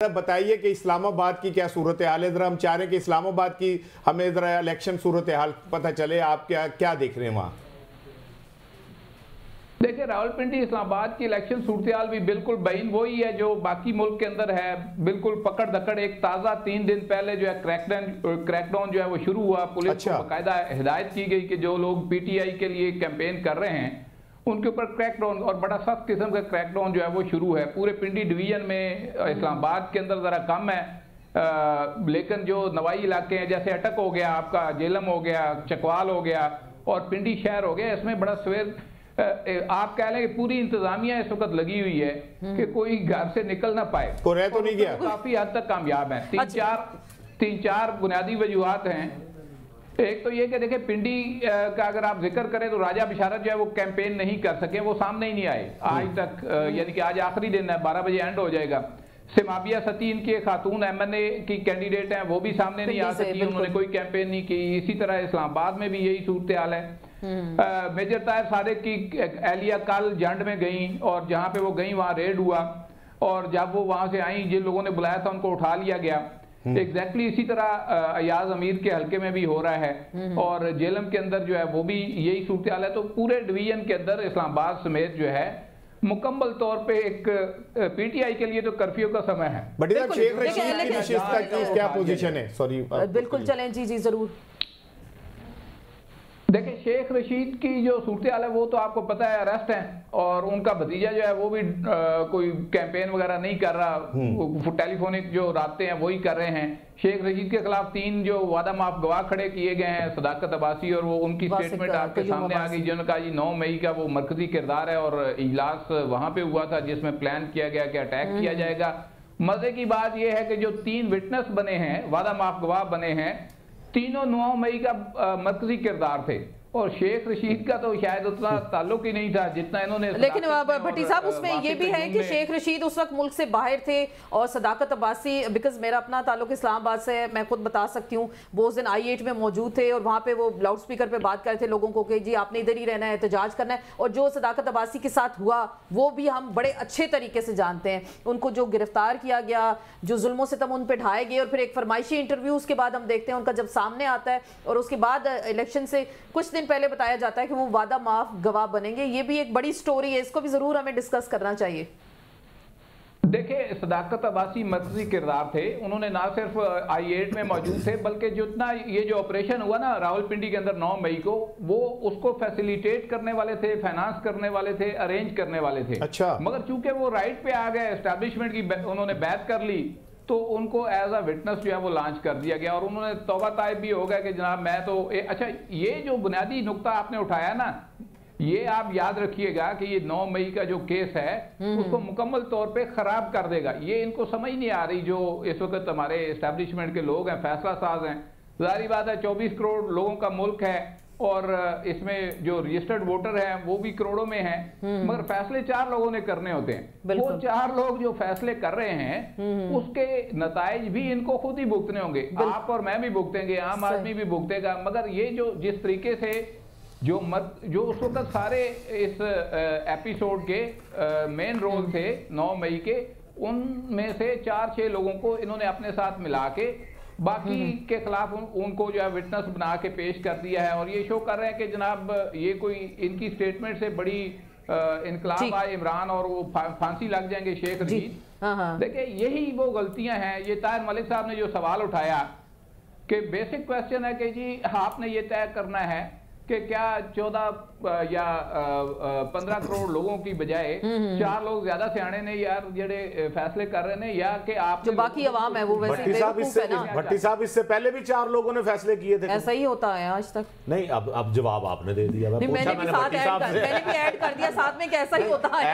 बताइए कि इस्लामाबाद की क्या सूरत हाल है। जरा हम चाह रहे हैं कि इस्लामाबाद की हमें जरा इलेक्शन सूरत हाल पता चले, आप क्या देख रहे हैं वहाँ? देखिए, रावलपिंडी इस्लामाबाद की इलेक्शन सूरत हाल भी बिल्कुल बहीन वही है जो बाकी मुल्क के अंदर है। बिल्कुल पकड़ दकड़ एक ताज़ा 3 दिन पहले जो है क्रैकडाउन जो है वो शुरू हुआ। पुलिस को बाकायदा हिदायत की गई कि जो लोग पीटीआई के लिए कैंपेन कर रहे हैं उनके ऊपर क्रैकडाउन, और बड़ा सख्त किस्म का क्रैकडाउन जो है वो शुरू है। पूरे पिंडी डिवीजन में इस्लामाबाद के अंदर ज़रा कम है, लेकिन जो नवाई इलाके हैं जैसे अटक हो गया, आपका जेलम हो गया, चकवाल हो गया और पिंडी शहर हो गया, इसमें बड़ा सवेर आप कह लें कि पूरी इंतजामिया इस वक्त लगी हुई है कि कोई घर से निकल ना पाए। कोई तो नहीं गया, काफी हद तक कामयाब है। तीन चार बुनियादी वजूहात हैं। एक तो ये कि देखिए, पिंडी का अगर आप जिक्र करें तो राजा बिशारत जो है वो कैंपेन नहीं कर सके, वो सामने ही नहीं आए आज तक, यानी कि आज आखिरी दिन है, 12 बजे एंड हो जाएगा। सिमाबिया सतीन की खातून एमएनए की कैंडिडेट हैं, वो भी सामने नहीं आ सकी, उन्होंने कोई कैंपेन नहीं की। इसी तरह इस्लामाबाद में भी यही सूरत हाल है। मेजर ताहिर सादिक की एहलिया कल जंड में गई और जहाँ पे वो गई वहाँ रेड हुआ, और जब वो वहाँ से आई जिन लोगों ने बुलाया था उनको उठा लिया गया। एग्जैक्टली इसी तरह अयाज अमीर के हल्के में भी हो रहा है, और जेलम के अंदर जो है वो भी यही सूरत हाल है। तो पूरे डिवीजन के अंदर इस्लामाबाद समेत जो है मुकम्मल तौर पे एक पीटीआई के लिए तो कर्फ्यू का समय है। शेख रशीद की नशिस्त की क्या पोजीशन है? सॉरी, बिल्कुल चलें, जी जरूर। देखिए, शेख रशीद की जो सूरत हाल है वो तो आपको पता है, अरेस्ट है, और उनका भतीजा जो है वो भी कोई कैंपेन वगैरह नहीं कर रहा, टेलीफोनिक जो रास्ते हैं वही कर रहे हैं। शेख रशीद के खिलाफ 3 जो वादा माफ गवाह खड़े किए गए हैं, सदाकत अब्बासी और वो उनकी स्टेटमेंट आपके सामने आ गई, जिनका जी 9 मई का वो मरकजी किरदार है और इजलास वहां पे हुआ था जिसमें प्लान किया गया कि अटैक किया जाएगा। मजे की बात यह है कि जो 3 विटनेस बने हैं, वादा माफ गवाह बने हैं, तीनों 9 मई का मरकजी किरदार थे, और शेख रशीद का तो शायद उतना ताल्लुक ही नहीं था जितना इन्होंने। लेकिन भट्टी साहब, उसमें ये भी है कि शेख रशीद उस वक्त मुल्क से बाहर थे, और सदाकत अब्बासी, बिकॉज मेरा अपना ताल्लुक इस्लामाबाद से है, मैं खुद बता सकती हूँ, वो उस दिन I8 में मौजूद थे और वहाँ पे वो लाउड स्पीकर पे बात कर रहे थे लोगों को कि जी आपने इधर ही रहना है, एहतजाज करना है। और जो सदाकत अब्बासी के साथ हुआ वो भी हम बड़े अच्छे तरीके से जानते हैं। उनको जो गिरफ्तार किया गया, जो जुल्मों सितम उन पे ढाए गए, और फिर एक फरमाइशी इंटरव्यू उसके बाद हम देखते हैं उनका जब सामने आता है, और उसके बाद इलेक्शन से कुछ दिन पहले बताया जाता है कि वो वादा माफ गवाह बनेंगे। ये भी एक बड़ी स्टोरी है, इसको भी जरूर हमें डिस्कस करना चाहिए। देखिए, सदाकत अब्बासी मरकजी किरदार थे, उन्होंने ना सिर्फ I8 में मौजूद थे बल्कि जितना ये जो ऑपरेशन हुआ ना रावलपिंडी के अंदर 9 मई को, वो उसको फैसिलिटेट करने वाले थे, फाइनेंस करने वाले थे, अरेंज करने वाले थे। अच्छा। मगर चूंकि वो राइट पे आ गए, एस्टैब्लिशमेंट की उन्होंने बैत कर ली, तो उनको एज अ विटनेस जो है वो लॉन्च कर दिया गया, और उन्होंने तौबा ताइब भी हो गया कि जनाब मैं तो अच्छा, ये जो बुनियादी नुक्ता आपने उठाया ना, ये आप याद रखिएगा कि ये 9 मई का जो केस है उसको मुकम्मल तौर पे खराब कर देगा। ये इनको समझ नहीं आ रही जो इस वक्त हमारे एस्टैब्लिशमेंट के लोग हैं, फैसला साज हैं। जाहिर बात है 24 करोड़ लोगों का मुल्क है, और इसमें जो रजिस्टर्ड वोटर हैं वो भी करोड़ों में हैं, मगर फैसले 4 लोगों ने करने होते हैं। वो 4 लोग जो फैसले कर रहे हैं उसके नताइज भी इनको खुद ही भुगतने होंगे, आप और मैं भी भुगतेंगे, आम आदमी भी भुगतेगा। मगर ये जो जिस तरीके से जो उस वक्त सारे इस एपिसोड के मेन रोल थे 9 मई के, उनमें से 4-6 लोगों को इन्होंने अपने साथ मिला के बाकी के खिलाफ उनको जो है विटनेस बना के पेश कर दिया है, और ये शो कर रहे हैं कि जनाब ये कोई इनकी स्टेटमेंट से बड़ी इनकलाब आए इमरान और वो फांसी लग जाएंगे शेख रशीद। देखिए, यही वो गलतियां हैं। ये ताहिर मलिक साहब ने जो सवाल उठाया कि बेसिक क्वेश्चन है कि जी आपने ये तय करना है कि क्या 14 या 15 करोड़ लोगों की बजाय 4 लोग ज्यादा सियाने ने यार जेडे फैसले कर रहे हैं, या कि आप जो बाकी अवाम है वो वैसे भट्टी साहब इससे पहले भी 4 लोगों ने फैसले किए थे। ऐसा ही होता है आज तक। नहीं, अब जवाब आपने दे दिया, मैंने भी ऐड कर दिया साथ में कि ऐसा ही होता है।